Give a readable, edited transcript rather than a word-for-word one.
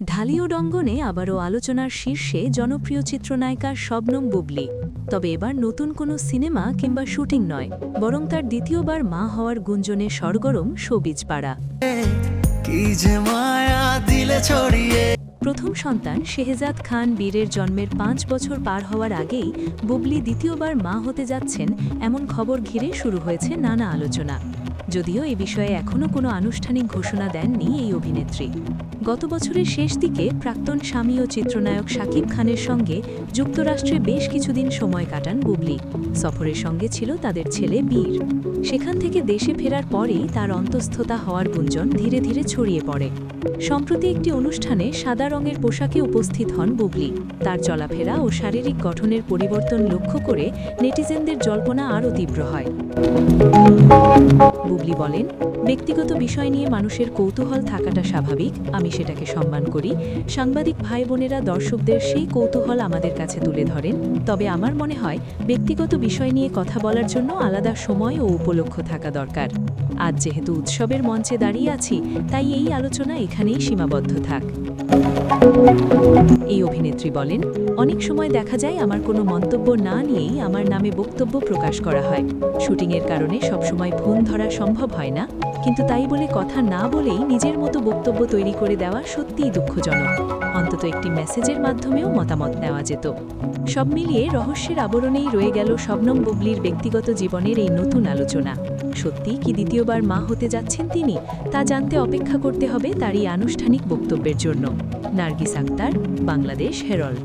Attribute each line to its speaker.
Speaker 1: ঢালিউড অঙ্গনে আবারও আলোচনার শীর্ষে জনপ্রিয় চিত্রনায়িকা শবনম বুবলী। তবে এবার নতুন কোনো সিনেমা কিংবা শুটিং নয়, বরং তার দ্বিতীয়বার মা হওয়ার গুঞ্জনে সরগরম শোবিজ পাড়া। প্রথম সন্তান শেহজাদ খান বীরের জন্মের 5 বছর পার হওয়ার আগেই বুবলী দ্বিতীয়বার মা হতে যাচ্ছেন এমন খবর ঘিরে শুরু হয়েছে নানা আলোচনা। যদিও এ বিষয়ে এখনও কোনো আনুষ্ঠানিক ঘোষণা দেননি এই অভিনেত্রী। গত বছরের শেষ দিকে প্রাক্তন স্বামী ও চিত্রনায়ক শাকিব খানের সঙ্গে যুক্তরাষ্ট্রে বেশ কিছুদিন সময় কাটান বুবলী। সফরের সঙ্গে ছিল তাদের ছেলে বীর। সেখান থেকে দেশে ফেরার পরেই তার অন্তঃস্থতা হওয়ার গুঞ্জন ধীরে ধীরে ছড়িয়ে পড়ে। সম্প্রতি একটি অনুষ্ঠানে সাদা রঙের পোশাকে উপস্থিত হন বুবলী। তার চলাফেরা ও শারীরিক গঠনের পরিবর্তন লক্ষ্য করে নেটিজেনদের জল্পনা আরও তীব্র হয়। বুবলী বলেন, ব্যক্তিগত বিষয় নিয়ে মানুষের কৌতূহল থাকাটা স্বাভাবিক, আমি সেটাকে সম্মান করি। সাংবাদিক ভাই বোনেরা দর্শকদের সেই কৌতূহল আমাদের কাছে তুলে ধরেন। তবে আমার মনে হয় ব্যক্তিগত বিষয় নিয়ে কথা বলার জন্য আলাদা সময় ও উপলক্ষ থাকা দরকার। আজ যেহেতু উৎসবের মঞ্চে দাঁড়িয়ে আছি, তাই এই আলোচনা এখানেই সীমাবদ্ধ থাক। এই অভিনেত্রী বলেন, অনেক সময় দেখা যায় আমার কোনো মন্তব্য না নিয়েই আমার নামে বক্তব্য প্রকাশ করা হয়। শুটিংয়ের কারণে সবসময় ফোন ধরা সম্ভব হয় না, কিন্তু তাই বলে কথা না বলেই নিজের মতো বক্তব্য তৈরি করে দেওয়া সত্যিই দুঃখজনক। অন্তত একটি মেসেজের মাধ্যমেও মতামত নেওয়া যেত। সব মিলিয়ে রহস্যের আবরণেই রয়ে গেল শবনম বুবলীর ব্যক্তিগত জীবনের এই নতুন আলোচনা। সত্যিই কি দ্বিতীয়বার মা হতে যাচ্ছেন তিনি, তা জানতে অপেক্ষা করতে হবে তারই আনুষ্ঠানিক বক্তব্যের জন্য। নার্গিস আক্তার, বাংলাদেশ হেরাল্ড।